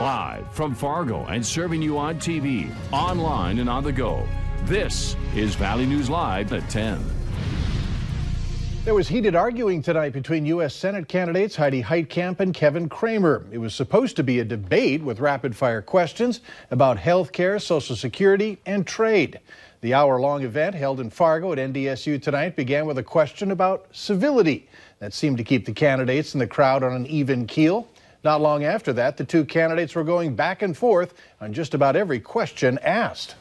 Live from Fargo and serving you on TV, online, and on the go. This is Valley News Live at 10. There was heated arguing tonight between U.S. Senate candidates Heidi Heitkamp and Kevin Cramer. It was supposed to be a debate with rapid-fire questions about health care, Social Security, and trade. The hour-long event held in Fargo at NDSU tonight began with a question about civility. That seemed to keep the candidates and the crowd on an even keel. Not long after that, the two candidates were going back and forth on just about every question asked.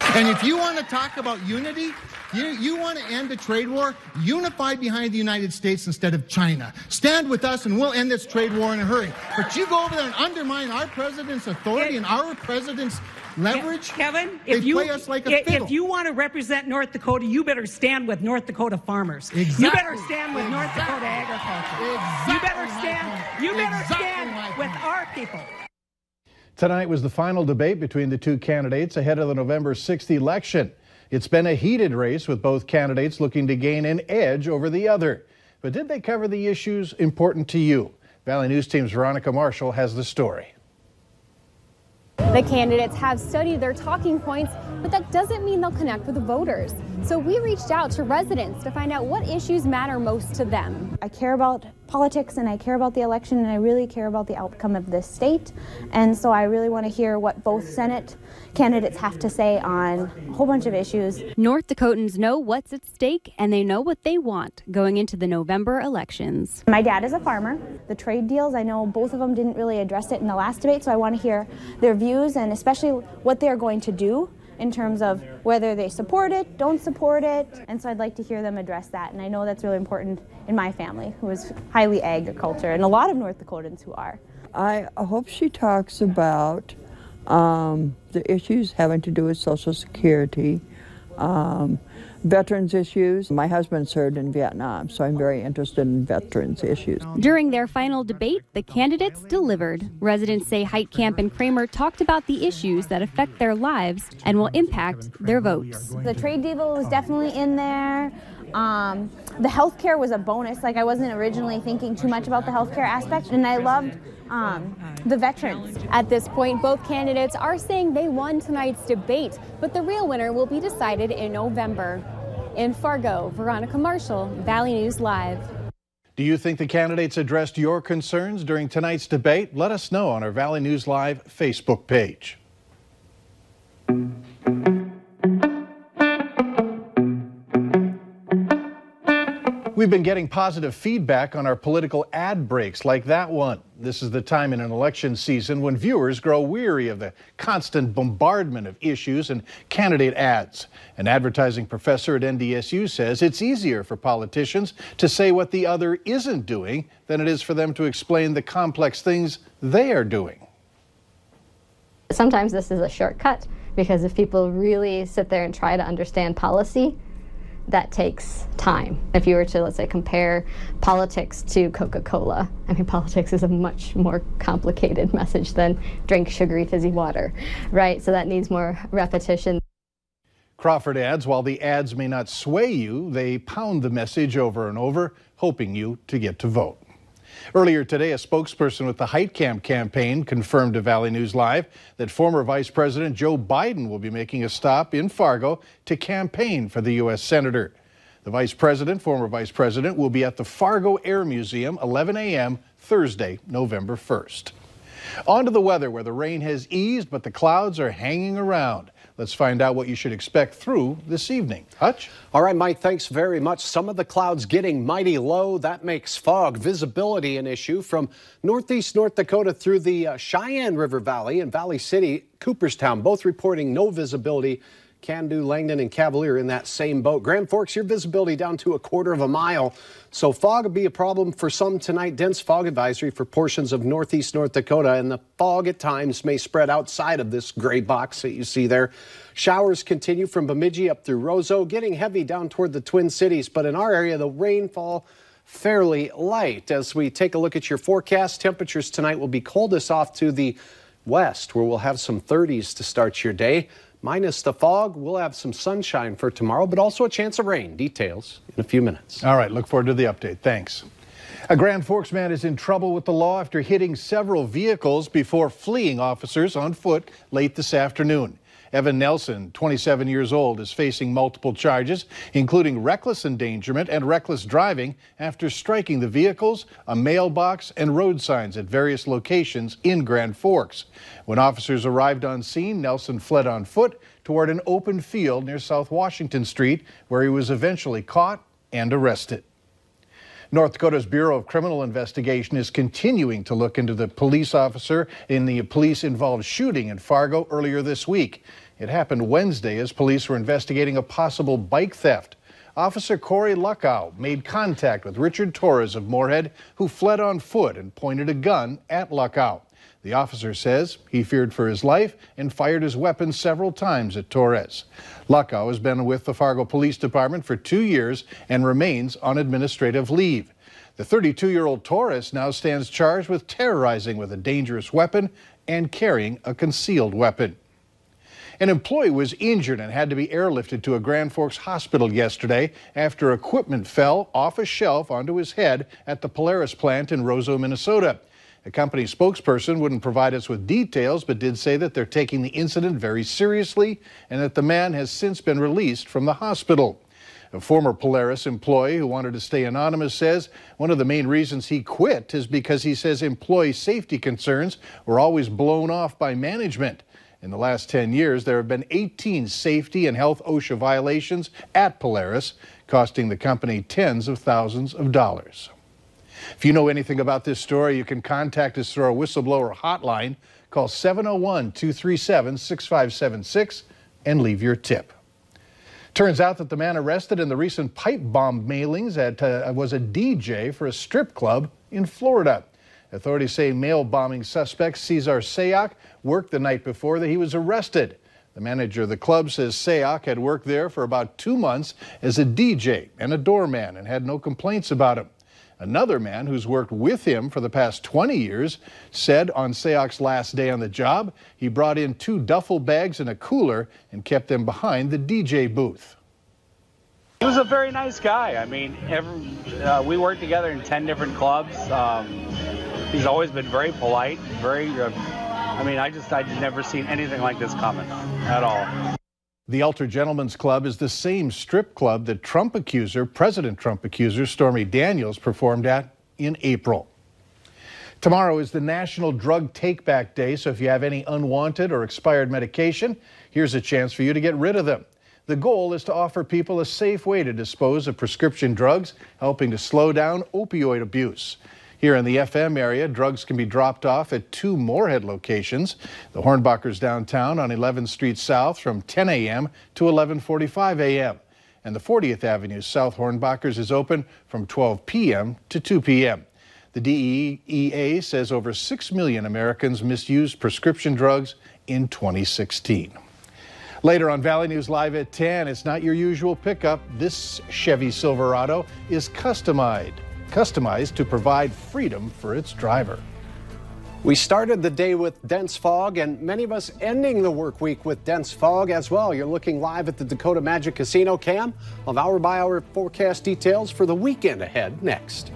And if you want to talk about unity, you want to end the trade war, unify behind the United States instead of China. Stand with us and we'll end this trade war in a hurry. But you go over there and undermine our president's authority and our president's leverage. Kevin, if you want to represent North Dakota, you better stand with North Dakota farmers. Exactly. You better stand with North Dakota agriculture. Exactly. You better stand with our people. Tonight was the final debate between the two candidates ahead of the November 6th election. It's been a heated race with both candidates looking to gain an edge over the other. But did they cover the issues important to you? Valley News Team's Veronica Marshall has the story. The candidates have studied their talking points, but that doesn't mean they'll connect with the voters. So we reached out to residents to find out what issues matter most to them. I care about politics and I care about the election and I really care about the outcome of this state. And so I really want to hear what both Senate candidates have to say on a whole bunch of issues. North Dakotans know what's at stake and they know what they want going into the November elections. My dad is a farmer. The trade deals, I know both of them didn't really address it in the last debate, so I want to hear their views and especially what they're going to do in terms of whether they support it, don't support it, and so I'd like to hear them address that. And I know that's really important in my family, who is highly agriculture, and a lot of North Dakotans who are. I hope she talks about the issues having to do with Social Security, veterans issues. My husband served in Vietnam, so I'm very interested in veterans issues. During their final debate, the candidates delivered. Residents say Heitkamp and Cramer talked about the issues that affect their lives and will impact their votes. The trade deal was definitely in there. The healthcare was a bonus. Like, I wasn't originally thinking too much about the healthcare aspect, and I loved the veterans. At this point, both candidates are saying they won tonight's debate, but the real winner will be decided in November. In Fargo, Veronica Marshall, Valley News Live. Do you think the candidates addressed your concerns during tonight's debate? Let us know on our Valley News Live Facebook page. We've been getting positive feedback on our political ad breaks like that one. This is the time in an election season when viewers grow weary of the constant bombardment of issues and candidate ads. An advertising professor at NDSU says it's easier for politicians to say what the other isn't doing than it is for them to explain the complex things they are doing. Sometimes this is a shortcut because if people really sit there and try to understand policy, that takes time. If you were to, let's say, compare politics to Coca-Cola, I mean, politics is a much more complicated message than drink sugary fizzy water, right? So that needs more repetition. Crawford adds, while the ads may not sway you, they pound the message over and over, hoping you to get to vote. Earlier today, a spokesperson with the Heitkamp campaign confirmed to Valley News Live that former Vice President Joe Biden will be making a stop in Fargo to campaign for the U.S. Senator. The former Vice President, will be at the Fargo Air Museum, 11 a.m. Thursday, November 1st. On to the weather, where the rain has eased, but the clouds are hanging around. Let's find out what you should expect through this evening. Hutch? All right, Mike, thanks very much. Some of the clouds getting mighty low. That makes fog visibility an issue from northeast North Dakota through the Cheyenne River Valley and Valley City, Cooperstown, both reporting no visibility. Can-Do, Langdon, and Cavalier in that same boat. Grand Forks, your visibility down to a quarter of a mile. So fog will be a problem for some tonight. Dense fog advisory for portions of northeast North Dakota, and the fog at times may spread outside of this gray box that you see there. Showers continue from Bemidji up through Roseau, getting heavy down toward the Twin Cities, but in our area, the rainfall fairly light. As we take a look at your forecast, temperatures tonight will be coldest off to the west, where we'll have some 30s to start your day. Minus the fog, we'll have some sunshine for tomorrow, but also a chance of rain. Details in a few minutes. All right, look forward to the update. Thanks. A Grand Forks man is in trouble with the law after hitting several vehicles before fleeing officers on foot late this afternoon. Evan Nelson, 27 years old, is facing multiple charges, including reckless endangerment and reckless driving after striking the vehicles, a mailbox, and road signs at various locations in Grand Forks. When officers arrived on scene, Nelson fled on foot toward an open field near South Washington Street, where he was eventually caught and arrested. North Dakota's Bureau of Criminal Investigation is continuing to look into the police officer in the police-involved shooting in Fargo earlier this week. It happened Wednesday as police were investigating a possible bike theft. Officer Corey Luckow made contact with Richard Torres of Moorhead, who fled on foot and pointed a gun at Luckow. The officer says he feared for his life and fired his weapon several times at Torres. Luckow has been with the Fargo Police Department for 2 years and remains on administrative leave. The 32-year-old Torres now stands charged with terrorizing with a dangerous weapon and carrying a concealed weapon. An employee was injured and had to be airlifted to a Grand Forks hospital yesterday after equipment fell off a shelf onto his head at the Polaris plant in Roseau, Minnesota. The company spokesperson wouldn't provide us with details, but did say that they're taking the incident very seriously and that the man has since been released from the hospital. A former Polaris employee who wanted to stay anonymous says one of the main reasons he quit is because he says employee safety concerns were always blown off by management. In the last 10 years, there have been 18 safety and health OSHA violations at Polaris, costing the company tens of thousands of dollars. If you know anything about this story, you can contact us through our whistleblower hotline. Call 701-237-6576 and leave your tip. Turns out that the man arrested in the recent pipe bomb mailings was a DJ for a strip club in Florida. Authorities say mail bombing suspect Cesar Sayoc worked the night before that he was arrested. The manager of the club says Sayoc had worked there for about 2 months as a DJ and a doorman and had no complaints about him. Another man who's worked with him for the past 20 years said on Sayoc's last day on the job, he brought in 2 duffel bags and a cooler and kept them behind the DJ booth. He was a very nice guy. I mean, we worked together in 10 different clubs. He's always been very polite, I've never seen anything like this coming at all. The Altar Gentlemen's Club is the same strip club that President Trump accuser Stormy Daniels performed at in April. Tomorrow is the National Drug Take-Back Day, so if you have any unwanted or expired medication, here's a chance for you to get rid of them. The goal is to offer people a safe way to dispose of prescription drugs, helping to slow down opioid abuse. Here in the FM area, drugs can be dropped off at 2 Moorhead locations. The Hornbachers downtown on 11th Street South from 10 a.m. to 11:45 a.m. And the 40th Avenue South Hornbachers is open from 12 p.m. to 2 p.m. The DEA says over 6 million Americans misused prescription drugs in 2016. Later on Valley News Live at 10, it's not your usual pickup. This Chevy Silverado is customized to provide freedom for its driver. We started the day with dense fog, and many of us ending the work week with dense fog as well. You're looking live at the Dakota Magic Casino cam of hour-by-hour forecast details for the weekend ahead next.